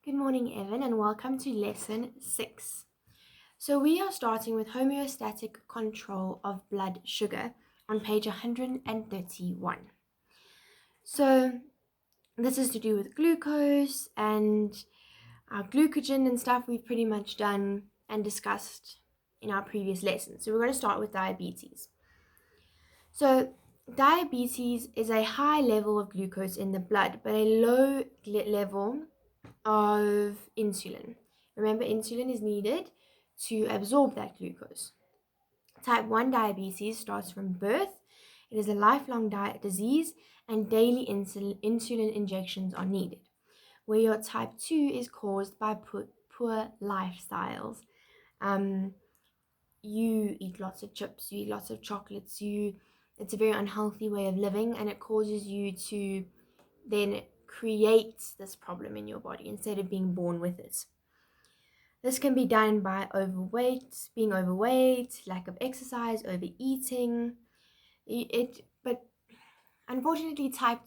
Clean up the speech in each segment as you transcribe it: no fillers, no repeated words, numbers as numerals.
Good morning, Evan, and welcome to lesson 6. So, we are starting with homeostatic control of blood sugar on page 131. So, this is to do with glucose and glucogen and stuff we've pretty much done and discussed in our previous lessons. So, we're going to start with diabetes. So, diabetes is a high level of glucose in the blood, but a low level of insulin. Remember, insulin is needed to absorb that glucose. Type 1 diabetes starts from birth. It is a lifelong disease, and daily insulin injections are needed. Where your type 2 is caused by poor lifestyles. You eat lots of chips, you eat lots of chocolates, it's a very unhealthy way of living, and it causes you to then create this problem in your body instead of being born with it. This can be done by being overweight, lack of exercise, overeating. But unfortunately, type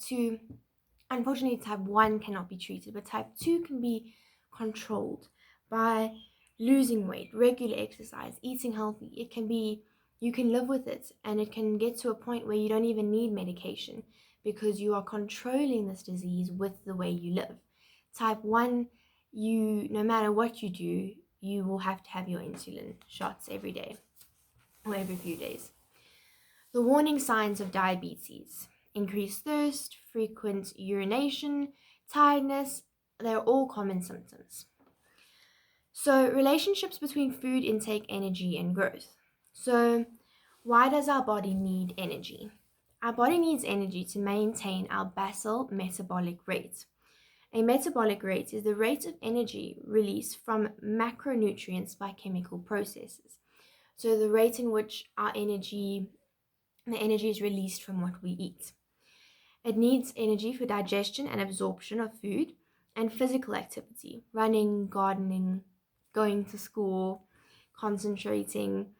1 cannot be treated, but type 2 can be controlled by losing weight, regular exercise, eating healthy. You can live with it, and it can get to a point where you don't even need medication because you are controlling this disease with the way you live. Type 1, no matter what you do, you will have to have your insulin shots every day or every few days. The warning signs of diabetes: increased thirst, frequent urination, tiredness, they're all common symptoms. So, relationships between food intake, energy, and growth. So, why does our body need energy? Our body needs energy to maintain our basal metabolic rate. A metabolic rate is the rate of energy released from macronutrients by chemical processes. So, the rate in which the energy is released from what we eat. It needs energy for digestion and absorption of food and physical activity: running, gardening, going to school, concentrating.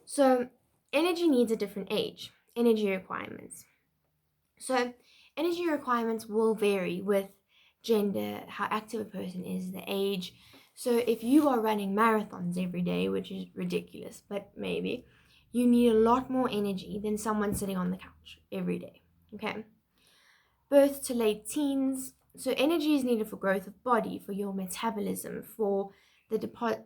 So, energy needs a different age. Energy requirements. So, energy requirements will vary with gender, how active a person is, the age. So, if you are running marathons every day, which is ridiculous, but maybe, you need a lot more energy than someone sitting on the couch every day. Okay? Birth to late teens. So, energy is needed for growth of body, for your metabolism, for the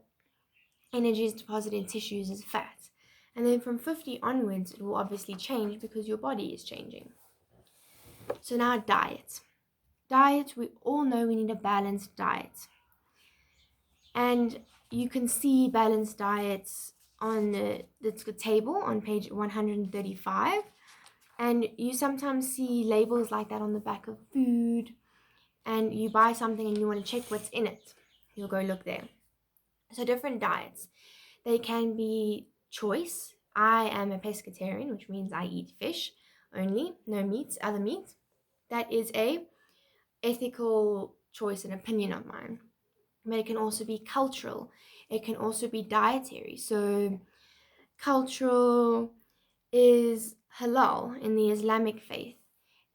energy is deposited in tissues as fat. And then from 50 onwards, it will obviously change because your body is changing. So now diet. Diet, we all know we need a balanced diet. And you can see balanced diets on the table on page 135. And you sometimes see labels like that on the back of food. And you buy something and you want to check what's in it. You'll go look there. So different diets. They can be choice. I am a pescatarian, which means I eat fish only, no meats, other meat. That is a ethical choice and opinion of mine. But it can also be cultural. It can also be dietary. So cultural is halal in the Islamic faith.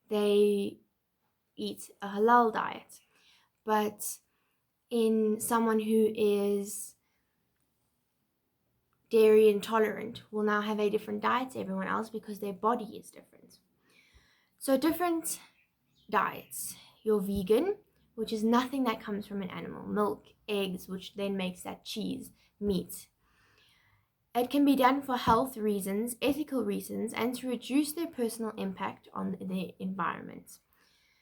They eat a halal diet. But in someone who is dairy intolerant will now have a different diet to everyone else because their body is different. So different diets. You're vegan, which is nothing that comes from an animal. Milk, eggs, which then makes that cheese, meat. It can be done for health reasons, ethical reasons, and to reduce their personal impact on the environment.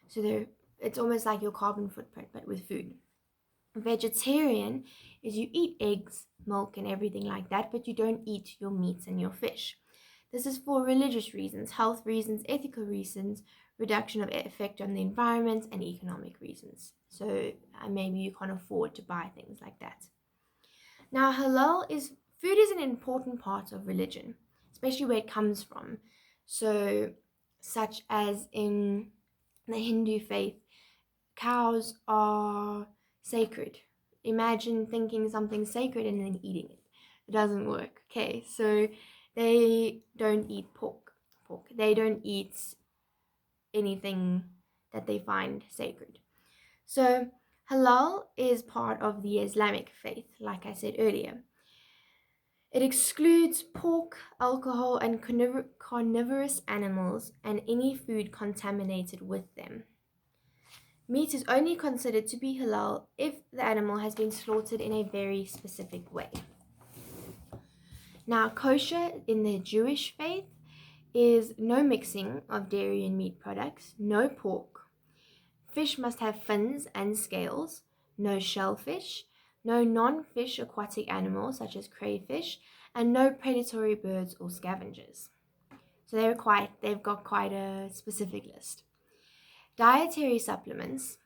So it's almost like your carbon footprint, but with food. Vegetarian is you eat eggs, milk, and everything like that, but you don't eat your meats and your fish. This is for religious reasons, health reasons, ethical reasons, reduction of effect on the environment, and economic reasons. So maybe you can't afford to buy things like that. Now, food is an important part of religion, especially where it comes from. So, such as in the Hindu faith, cows are sacred. Imagine thinking something sacred and then eating it. It doesn't work. Okay, so they don't eat pork. They don't eat anything that they find sacred. So Halal is part of the Islamic faith, like I said earlier. It excludes pork, alcohol, and carnivorous animals and any food contaminated with them. Meat is only considered to be halal if the animal has been slaughtered in a very specific way. Now, kosher in the Jewish faith is no mixing of dairy and meat products, no pork. Fish must have fins and scales, no shellfish, no non-fish aquatic animals such as crayfish, and no predatory birds or scavengers. So they've got quite a specific list. Dietary supplements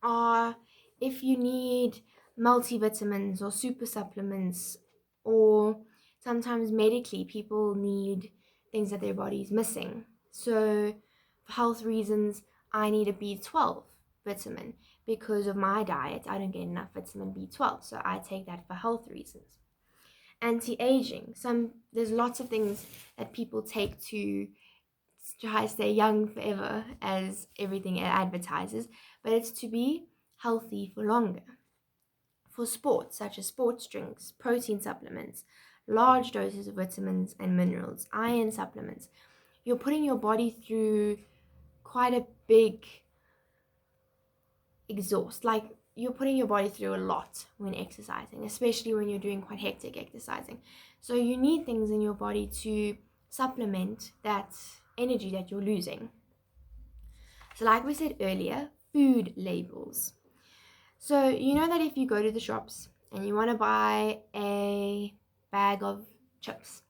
are if you need multivitamins or super supplements, or sometimes medically people need things that their body's missing. So for health reasons, I need a B12 vitamin. Because of my diet, I don't get enough vitamin B12, so I take that for health reasons. Anti-aging. There's lots of things that people take to try to stay young forever, as everything advertises, but it's to be healthy for longer. For sports, such as sports drinks, protein supplements, large doses of vitamins and minerals, iron supplements, you're putting your body through quite a big exhaust. Like, you're putting your body through a lot when exercising, especially when you're doing quite hectic exercising. So you need things in your body to supplement that energy that you're losing. So like we said earlier, food labels. So you know that if you go to the shops and you want to buy a bag of chips,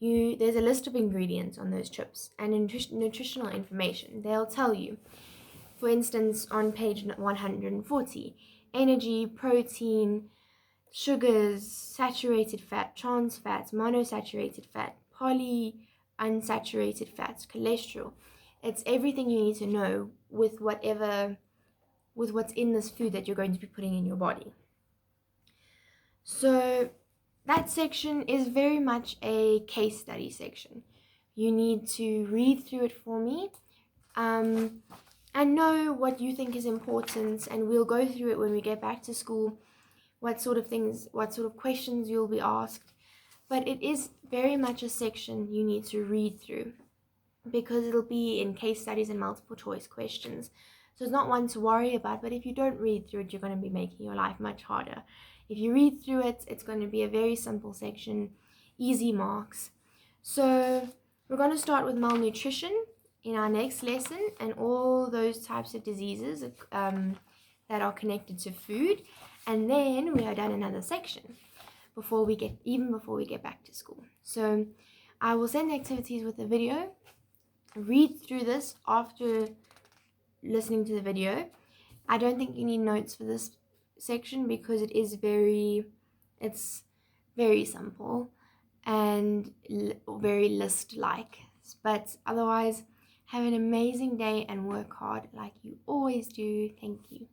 there's a list of ingredients on those chips and nutritional information. They'll tell you, for instance, on page 140, energy, protein, sugars, saturated fat, trans fats, monosaturated fat, polyunsaturated fats, cholesterol. It's everything you need to know with what's in this food that you're going to be putting in your body. So that section is very much a case study section. You need to read through it for me and know what you think is important, and we'll go through it when we get back to school, what sort of questions you'll be asked. But it is very much a section you need to read through because it'll be in case studies and multiple choice questions. So it's not one to worry about, but if you don't read through it, you're going to be making your life much harder. If you read through it, it's going to be a very simple section, easy marks. So we're going to start with malnutrition in our next lesson and all those types of diseases that are connected to food. And then we are done another section before we get back to school. So I will send activities with the video. Read through this after listening to the video. I don't think you need notes for this section because it's very simple and very list-like. But otherwise, have an amazing day and work hard like you always do. Thank you.